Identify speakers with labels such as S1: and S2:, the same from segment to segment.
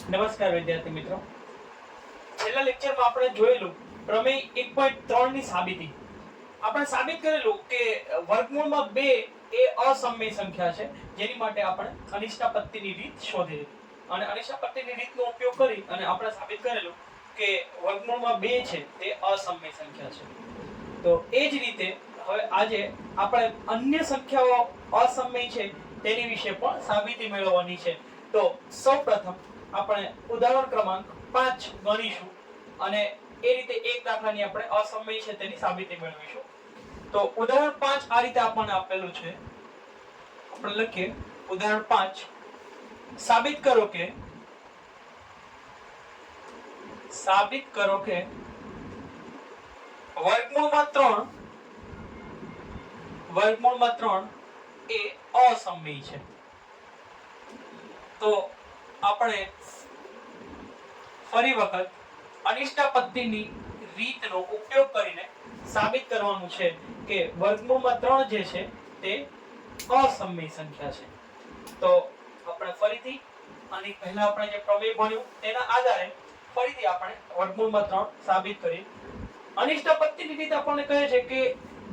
S1: નમસ્કાર વિદ્યાર્થી મિત્રો, છેલ્લા લેક્ચરમાં આપણે જોયેલું પ્રમેય 1.3 ની સાબિતી. આપણે સાબિત કરેલું કે વર્ગમૂળમાં 2 એ અસમમિત સંખ્યા છે, જેની માટે આપણે અનિષ્ટાપત્તિની રીત શોધી અને અનિષ્ટાપત્તિની રીતનો ઉપયોગ કરી અને આપણે સાબિત કરેલું કે વર્ગમૂળમાં 2 છે તે અસમમિત સંખ્યા છે. તો એ જ રીતે હવે આજે આપણે અન્ય સંખ્યાઓ અસમમિત છે તેની વિશે પણ સાબિતી મેળવવાની છે. તો સૌપ્રથમ આપણે ઉદાહરણ ક્રમાંક 5 ગણીશું અને એ રીતે એક દાખલાની આપણે અસમમિત છે તેની સાબિતી મેળવીશું. તો ઉદાહરણ 5 આ રીતે આપણને આપેલું છે. આપણે લખીએ ઉદાહરણ 5, સાબિત કરો કે વર્ગમૂળમાં 3 એ અસમમિત છે. તો આપણે ફરી વખત અનિષ્ટાપત્તિની રીતનો ઉપયોગ કરીને સાબિત કરવાનું છે કે વર્ગમૂળમાં 3 જે છે તે અસમમિત સંખ્યા છે. તો આપણે ફરીથી આની પહેલા આપણે જે પ્રમેય ભણ્યું તેના આધારે ફરીથી આપણે વર્ગમૂળમાં 3 સાબિત કરી. અનિષ્ટાપત્તિની રીત આપણને કહે છે કે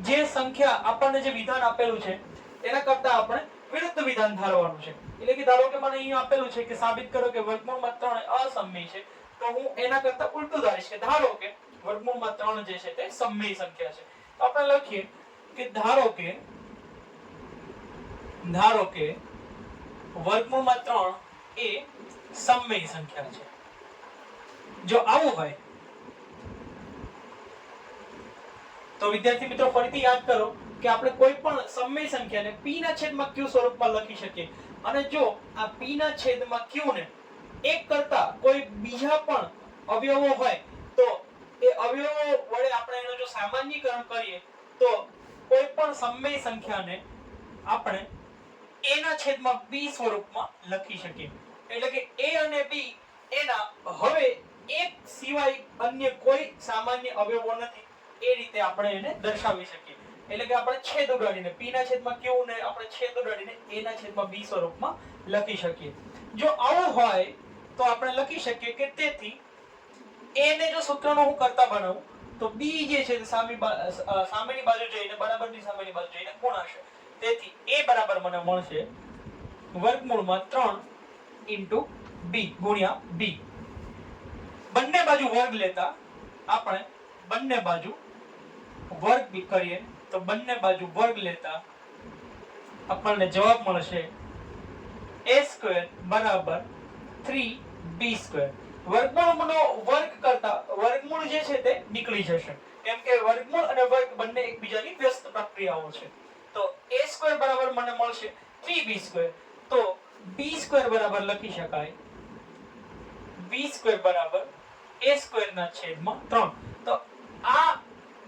S1: જે સંખ્યા આપણને જે વિધાન આપેલું છે તેના કરતા આપણે વિરુદ્ધ વિધાન ધારવાનું છે. એટલે કે ધારો કે મને અહીં આપેલું છે કે સાબિત કરો કે વર્ગમૂળમાં 3 અસમમિત છે, તો હું એના કરતા ઉલટું ધારીશ કે ધારો કે વર્ગમૂળમાં 3 જે છે તે સમમિત સંખ્યા છે. તો આપણે લખીએ કે ધારો કે વર્ગમૂળમાં 3 એ સમમિત સંખ્યા છે. જો આવું હોય તો વિદ્યાર્થી મિત્રો ફરીથી યાદ કરો કે આપણે કોઈ પણ સમમિત સંખ્યાને p ના છેદમાં q સ્વરૂપમાં લખી શકીએ અને જો આ p ના છેદમાં q ને એક કરતા કોઈ બીજા પણ અવયવો હોય તો એ અવયવો વડે આપણે એનો જો સામાન્યીકરણ કરીએ તો કોઈ પણ સમમિત સંખ્યાને આપણે a ના છેદમાં b સ્વરૂપમાં લખી શકીએ. એટલે કે a અને b એના હવે એક સિવાય અન્ય કોઈ સામાન્ય અવયવો નથી, એ રીતે આપણે એને દર્શાવી શકીએ. એટલે કે આપણે છેદ ઉડાડીને p ના છેદમાં q ને આપણે છેદ ઉડાડીને a ના છેદમાં b સ્વરૂપમાં લખી શકીએ. જો આવું હોય તો આપણે લખી શકીએ કે તેથી a ને જો સૂત્રનો હું કરતા બનાવું તો b જે છે તે સામેની બાજુ જઈને બરાબરની સામેની બાજુ જઈને ગુણાશે. તેથી a બરાબર મને મળશે વર્ગમૂળમાં 3 b ગુણ્યા b. બંને બાજુ વર્ગ લેતા આપણે બંને બાજુ વર્ગ કરીએ તો બંને બાજુ વર્ગ લેતા આપણને જવાબ મળશે a² બરાબર 3b². વર્ગમૂળનો વર્ગ કરતા વર્ગમૂળ જે છે તે નીકળી જશે, કેમ કે વર્ગમૂળ અને વર્ગ બંને એકબીજાની વ્યસ્ત પ્રક્રિયાઓ છે. તો a² બરાબર મને મળશે 3b². તો b² બરાબર લખી શકાય b² બરાબર a² ના છેદમાં 3. તો આ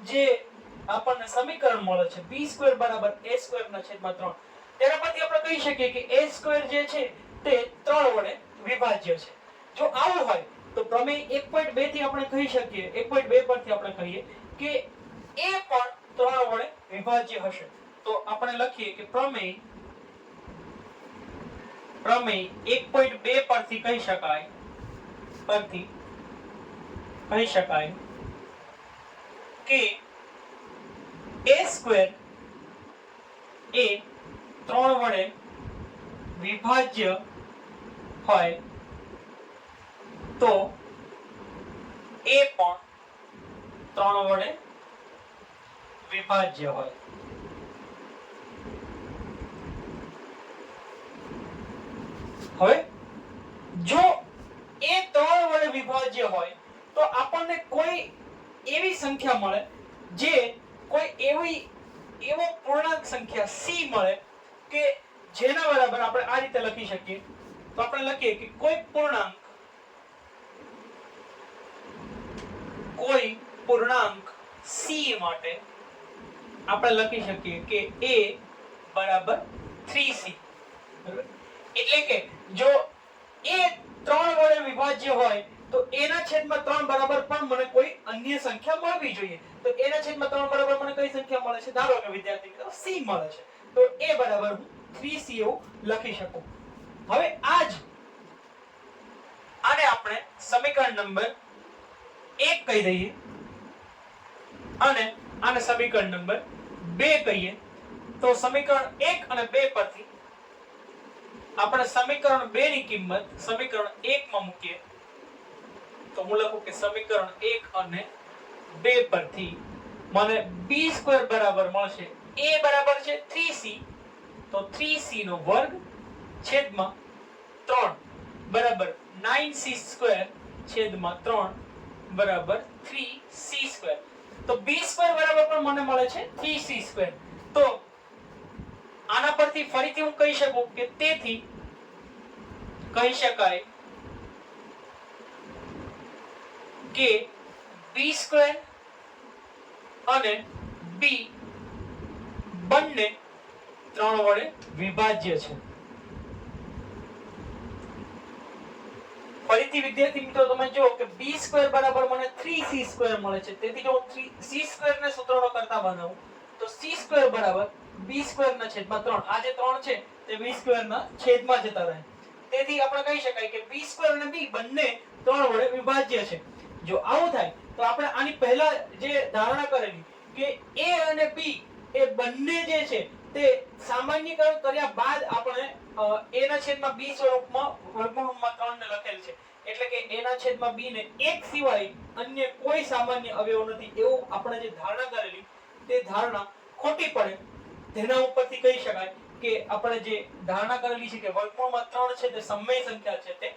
S1: જે આપણને સમીકરણ મળે છે b² બરાબર a² ના છેદમાં 3, તેના પરથી આપણે કહી શકીએ કે a² જે છે તે 3 વડે વિભાજ્ય છે. જો આવું હોય તો પ્રમેય 1.2 થી આપણે કહી શકીએ 1.2 પરથી આપણે કહીએ કે a પણ 3 વડે વિભાજ્ય હશે. તો આપણે લખીએ કે પ્રમેય 1.2 પરથી કહી શકાય કે a² એ 3 વડે વિભાજ્ય હોય તો a પણ 3 વડે વિભાજ્ય હોય. હવે જો એ 3 વડે વિભાજ્ય હોય તો આપણને કોઈ એવી સંખ્યા મળે જે કોઈ એવો પૂર્ણાંક સંખ્યા c મળે કે જેના બરાબર આપણે આ રીતે લખી શકીએ. તો આપણે લખીએ કે કોઈ પૂર્ણાંક c માટે આપણે લખી શકીએ કે a બરાબર 3c. એટલે કે જો એ 3 વડે વિભાજ્ય હોય તો a ના છેદમાં 3 બરાબર પણ મને કોઈ અન્ય સંખ્યા મળવી જોઈએ. તો a ના છેદમાં 3 બરાબર મને કઈ સંખ્યા મળે છે? ધારો કે વિદ્યાર્થી મિત્રો c મળે છે, તો a બરાબર હું 3c એવું લખી શકું. હવે આને આપણે સમીકરણ નંબર 1 કહી દઈએ અને આને સમીકરણ નંબર 2 કહીએ. તો સમીકરણ 1 અને 2 પરથી આપણે સમીકરણ 2 ની કિંમત સમીકરણ 1 માં મૂકીએ તો હું લખું કે સમીકરણ 1 અને 2 પરથી મને b² બરાબર મળશે a બરાબર છે 3c તો 3c નો વર્ગ છેદમાં 3 બરાબર 9c² છેદમાં 3 બરાબર 3c². તો b² બરાબર પણ મને મળે છે 3c². તો આના પરથી ફરીથી હું કહી શકું કે તેથી કહી શકાય કે b² અને b બંને 3 વડે વિભાજ્ય છે. ફરીથી વિદ્યાર્થી મિત્રો તમે જુઓ કે b² બરાબર મને 3c² મળે છે. તેથી જો હું c² ને સૂત્રનો કરતા બનાવું તો c² બરાબર b² ના છેદમાં 3. આ જે 3 છે તે b² ના છેદમાં જતા રહે. તેથી આપણે કહી શકાય કે b² અને b બંને 3 વડે વિભાજ્ય છે. જો આવું થાય તો આપણે આની પહેલા જે ધારણા કરેલી કે a અને b એ બંને જે છે તે સામાન્યીકરણ કર્યા બાદ આપણે a ના છેદમાં b સ્વરૂપમાં વર્ગમૂળમાં 3 ને લખેલ છે. એટલે કે a ના છેદમાં b ને 1 સિવાય અન્ય કોઈ સામાન્ય અવયવ નથી એવું આપણે જે ધારણા કરેલી તે ધારણા ખોટી પડે. તેના ઉપરથી કહી શકાય કે આપણે જે ધારણા કરેલી છે કે વર્ગમૂળમાં 3 છે તે સમય સંખ્યા છે તે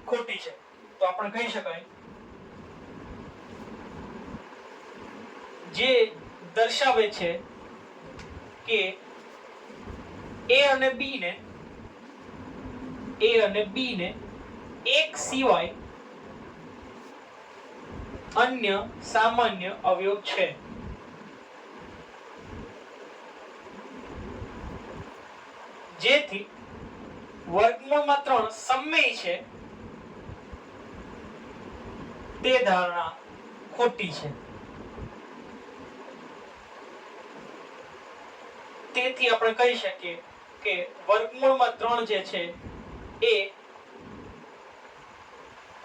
S1: ખોટી છે. તો આપણે કહી શકાય જે દર્શાવે છે કે a અને b ને 1 સિવાય અન્ય સામાન્ય અવયવ છે. જેથી વર્ગમૂળમાં 3 સમય છે તે ધારણા ખોટી છે. તેથી આપણે કહી શકીએ કે વર્ગમૂળમાં 3 જે છે એ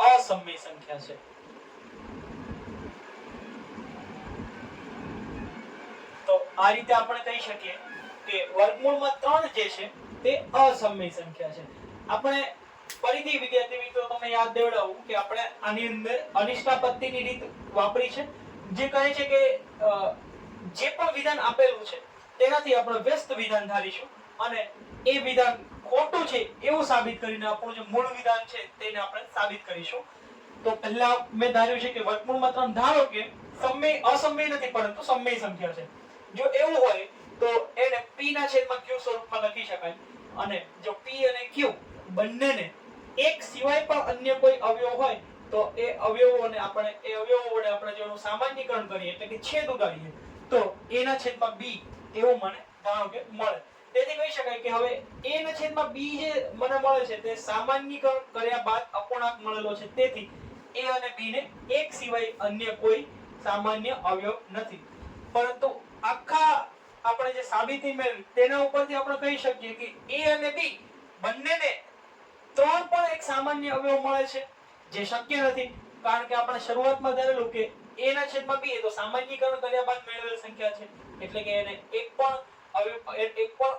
S1: અસમય સંખ્યા છે. તો આ રીતે આપણે કહી શકીએ કે વર્ગમૂળમાં 3 જે છે તે અસમય સંખ્યા છે. આપણે ફરીથી વિદ્યાર્થી મિત્રો તમને યાદ દેવડાવું કે આપણે આની અંદર અનિષ્ટાપત્તિની રીત વાપરી છે જે કહે છે કે જે પણ વિધાન આપેલું છે તેનાથી આપણે વ્યસ્ત વિધાન ધારીશું અને એ વિધાન ખોટું છે એવું સાબિત કરીને આપણું જે મૂળ વિધાન છે તેને આપણે સાબિત કરીશું. તો પહેલા મેં ધાર્યું છે કે વર્ગમૂળમાં 3 ધારો કે સમય અસમય નથી પરંતુ સમય સંખ્યા છે. જો એવું હોય તો એને p ના છેદમાં q સ્વરૂપમાં લખી શકાય અને જો p અને q બંનેને એક સિવાય પણ અન્ય કોઈ અવયવ હોય તો એ અવયવોને આપણે એ અવયવો વડે આપણે જેનું સામાન્યીકરણ કરીએ એટલે કે છેદ ઉડાડીએ તો a ના છેદમાં b એવું મને ધારો કે મળે. તેથી કહી શકાય કે હવે a ના છેદમાં b જે મને મળે છે તે સામાન્યીકરણ કર્યા બાદ અપૂર્ણાંક મળેલો છે. તેથી a અને b ને એક સિવાય અન્ય કોઈ સામાન્ય અવયવ નથી. પરંતુ આખા આપણે જે સાબિતી મેળવી તેના ઉપરથી આપણે કહી શકીએ કે a અને b બંનેને 3 પણ એક સામાન્ય અવયવ મળે છે જે શક્ય નથી. કારણ કે આપણે શરૂઆતમાં ધારેલું કે a ના છેદમાં b એ તો સામાન્યીકરણ કર્યા બાદ મેળવેલ સંખ્યા છે એટલે કે એને એક પણ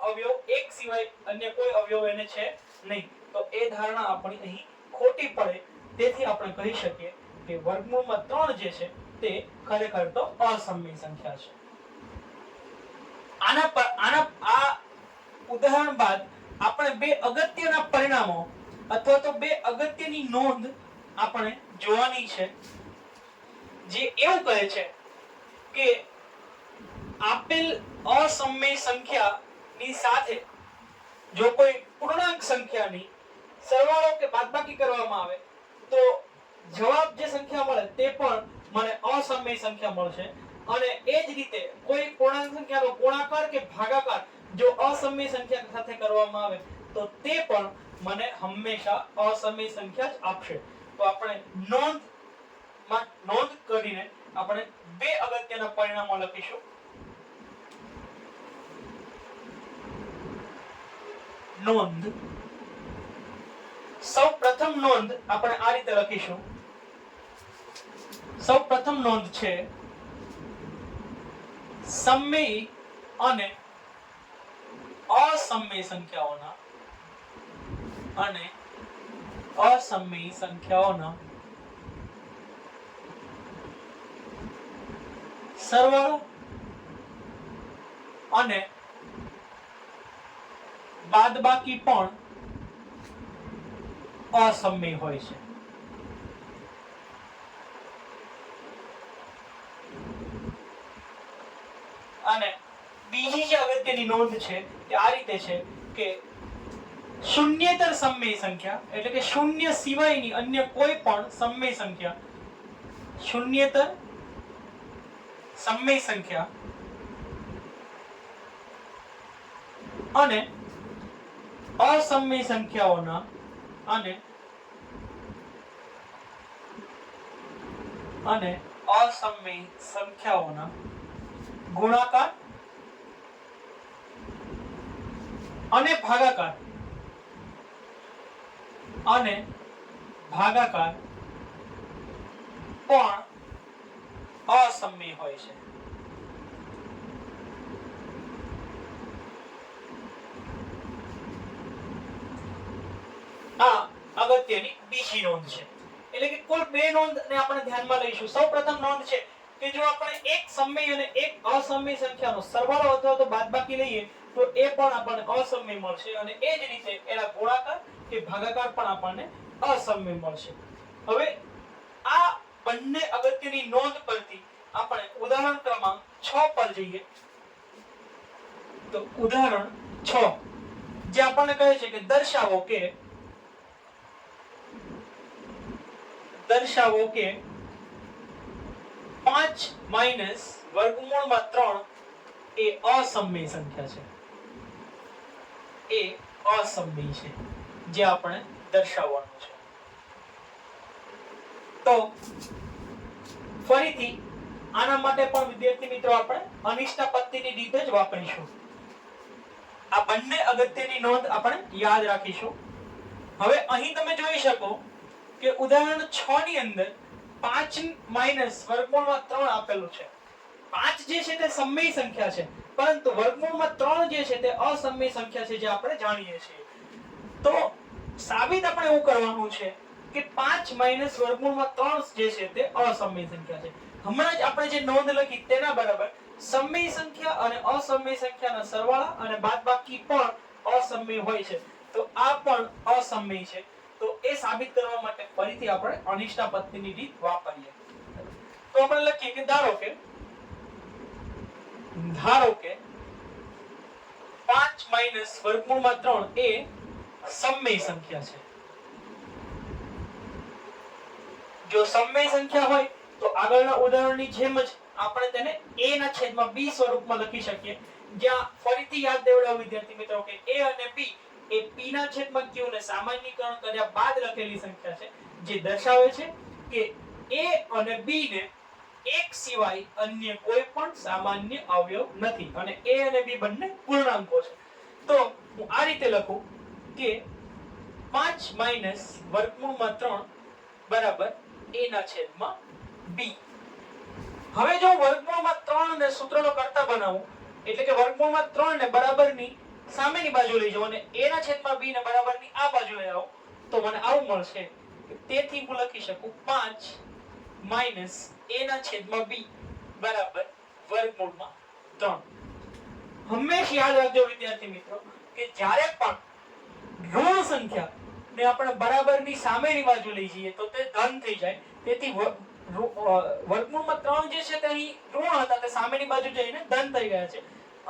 S1: અવયવ એક સિવાય અન્ય કોઈ અવયવ એને છે નહીં. તો એ ધારણા આપણી અહીં ખોટી પડે. તેથી આપણે કહી શકીએ કે વર્ગમૂળમાં 3 જે છે તે ખરેખર તો અસમય સંખ્યા છે. આ ઉદાહરણ બાદ આપણે બે અગત્યના પરિણામો અથવા તો બે અગત્યની નોંધ આપણે જોવાની છે જે એવું કહે છે કે આપેલ અસમય સંખ્યાની સાથે જો કોઈ પૂર્ણાંક સંખ્યાની સરવાળો કે બાદબાકી કરવામાં આવે તો જવાબ જે સંખ્યા મળે તે પણ મને અસમય સંખ્યા મળશે. અને એ જ રીતે કોઈ પૂર્ણાંક સંખ્યાનો ગુણાકાર કે ભાગાકાર જો અસમય સંખ્યા સાથે કરવામાં આવે તો તે પણ મને હંમેશા અસમય સંખ્યા જ આપશે. તો આપણે નોંધ કરીને આપણે બે અગત્યના પરિણામો લખીશું. નોંધ. સૌપ્રથમ પ્રથમ નોંધ આપણે આ રીતે લખીશું. સૌ પ્રથમ નોંધ છે સમમેય અને અસમમેય સંખ્યાઓના સરવાળો અને બાદબાકી પણ અસમમેય હોય છે. અને બીજી જે અગત્યની નોંધ છે તે આ રીતે છે કે શૂન્યેતર સમમેય સંખ્યા એટલે કે શૂન્ય સિવાયની અન્ય કોઈ પણ સમમેય સંખ્યા, શૂન્યેતર સમમેય સંખ્યા અને અસમમેય સંખ્યાઓના ગુણાકાર અને ભાગાકાર પણ અસમમેય હોય છે. આ અગત્યની બીજી નોંધ છે. એટલે કે કુલ બે નોંધને આપણે ધ્યાનમાં લઈશું. સૌપ્રથમ નોંધ છે કે જો આપણે એક સમમેય અને એક અસમમેય સંખ્યાનો સરવાળો અથવા તો બાદબાકી લઈએ તો એ પણ આપણને અસમમેય મળશે અને એ જ રીતે એના ગુણાકાર કે ભાગાકાર પણ આપણને અસમમેય મળશે. હવે આ બંને અગત્યની નોંધ પરથી આપણે ઉદાહરણ ક્રમાંક 6 પર જઈએ. તો ઉદાહરણ 6 જે આપણને કહે છે કે દર્શાવો કે 5 માઈનસ વર્ગમૂળમાં 3 એ અસમમેય સંખ્યા છે. એ અસમમેય છે જે આપણે દર્શાવવાનું છે. તો ફરીથી આના માટે પણ વિદ્યાર્થી મિત્રો આપણે અનિષ્ટા પદ્ધતિની રીત જ વાપરીશું. આ બંને અગત્યની નોંધ આપણે યાદ રાખીશું. હવે અહીં તમે જોઈ શકો કે ઉદાહરણ 6 ની અંદર 5 માઈનસ વર્ગમૂળમાં 3 આપેલું છે. 5 જે છે તે સમમેય સંખ્યા છે, પરંતુ વર્ગમૂળમાં 3 જે છે તે અસમમેય સંખ્યા છે જે આપણે જાણીએ છીએ. તો સાબિત આપણે એવું કરવાનું છે કે 5 માઈનસ વર્ગમૂળમાં 3 જે છે તે અસમમેય સંખ્યા છે. હમણાં જ આપણે જે નોંધ લખી તેના બરાબર સમમેય સંખ્યા અને અસમમેય સંખ્યાના સરવાળા અને બાદબાકી પણ અસમમેય હોય છે. તો આ પણ અસમમેય છે. તો એ સાબિત કરવા માટે ફરીથી આપણે અનિષ્ટા પદ્ધતિની રીત વાપરીએ. તો આપણે લખીએ કે ધારો કે 5 માઈનસ વર્ગમૂળમાં 3 એ સમમેય સંખ્યા છે. જો સમમેય સંખ્યા હોય તો આગળના ઉદાહરણની જેમ જ આપણે તેને a ના છેદમાં b સ્વરૂપમાં લખી શકીએ. જ્યાં ફરીથી યાદ દેવડાવો વિદ્યાર્થી મિત્રો કે a અને b એ p ના છેદમાં q ને સામાન્યીકરણ કર્યા બાદ લખેલી સંખ્યા છે, જે દર્શાવે છે કે a અને b ને એક સિવાય અન્ય કોઈ પણ સામાન્ય અવયવ નથી અને a અને b બંને પૂર્ણાંકો છે. તો હું આ રીતે લખું કે 5 માઈનસ વર્ગમૂળમાં 3 બરાબર a ના છેદમાં b. હવે જો વર્ગમૂળમાં 3 ને સૂત્રનો કરતા બનાવું એટલે કે વર્ગમૂળમાં 3 ને બરાબરની સામેની બાજુ લઈ જાઓ અને a ના છેદમાં b ને બરાબરની આ બાજુ લઈ આવો તો મને આવું મળશે. તેથી હું લખી શકું 5 માઈનસ a ના છેદમાં b બરાબર વર્ગમૂળમાં 3. હંમેશા યાદ રાખજો વિદ્યાર્થી મિત્રો કે જ્યારે પણ ઋણ સંખ્યા ને આપણે બરાબરની સામેની બાજુ લઈ જઈએ તો તે ધન થઈ જાય. તેથી વર્ગમૂળમાં 3 જે છે તે અહીં ઋણ હતા તે સામેની બાજુ જઈને ધન થઈ ગયા છે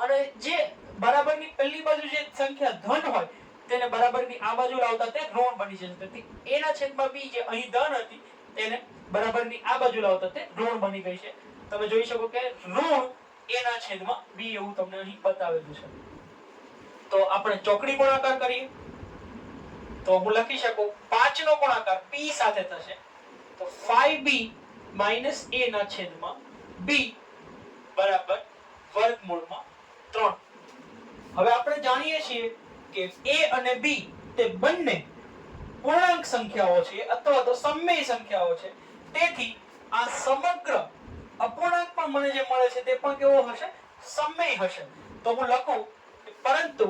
S1: અને જે બરાબરની પહેલી બાજુ જે સંખ્યા ધન હોય તેને બરાબરની આ બાજુ લાવતા તે ઋણ બની જશે. તેથી a ના છેદમાં b જે અહીં ધન હતી તેને બરાબરની આ બાજુ લાવતા તે ઋણ બની ગઈ છે. તમે જોઈ શકો કે ઋણ a ના છેદમાં b એવું તમને અહીં બતાવેલું છે. તો આપણે ચોકડી ગુણાકાર કરીએ તો હું લખી શકું 5 નો ગુણાકાર p સાથે થશે તો 5b માઈનસ a ના છેદમાં b બરાબર વર્ગમૂળમાં 3. હવે આપણે જાણીએ છીએ કે a અને b તે બંને પૂર્ણાંક સંખ્યાઓ છે અથવા તો સમમેય સંખ્યાઓ છે. તેથી આ સમગ્ર અપૂર્ણાંક પણ મને જે મળે છે તે પણ કેવો હશે? સમમેય હશે. તો હું લખું પરંતુ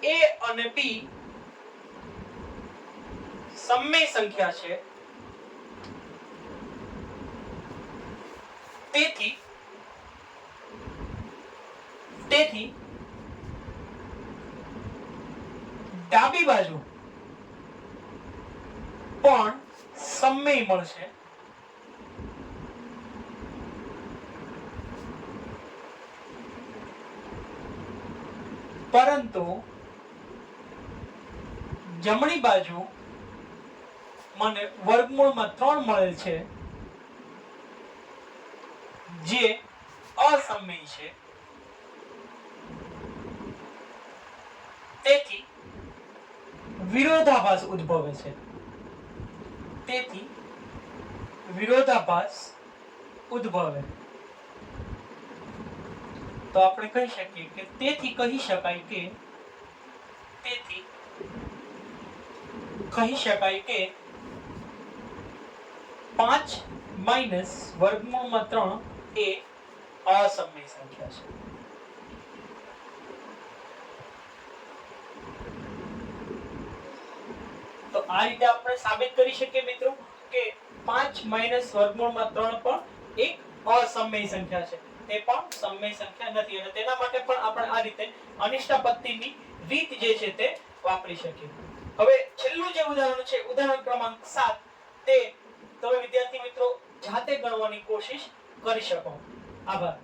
S1: a અને b સમમેય સંખ્યા છે. તેથી ડાબી બાજુ પણ સમમેય મળશે. પરંતુ જમણી બાજુ મને વર્ગમૂળમાં 3 મળેલ છે જે અસમમેય છે. તેથી વિરોધાભાસ ઉદ્ભવે છે. તો આપણે કહી શકીએ કે તેથી કહી શકાય કે 5 માઈનસ વર્ગમૂળમાં 3 એ અસમમેય સંખ્યા છે. તો આ રીતે આપણે સાબિત કરી શકીએ મિત્રો કે 5 માઈનસ વર્ગમૂળમાં 3 પણ એક અસમમેય સંખ્યા છે. તે પણ સમમેય સંખ્યા નથી અને તેના માટે પણ આપણે આ રીતે અનિષ્ટાપત્તિની રીત જે છે તે વાપરી શકીએ. હવે છેલ્લું જે ઉદાહરણ છે ઉદાહરણ ક્રમાંક 7 તે તમે વિદ્યાર્થી મિત્રો જાતે ગણવાની કોશિશ કરી શકો. આભાર.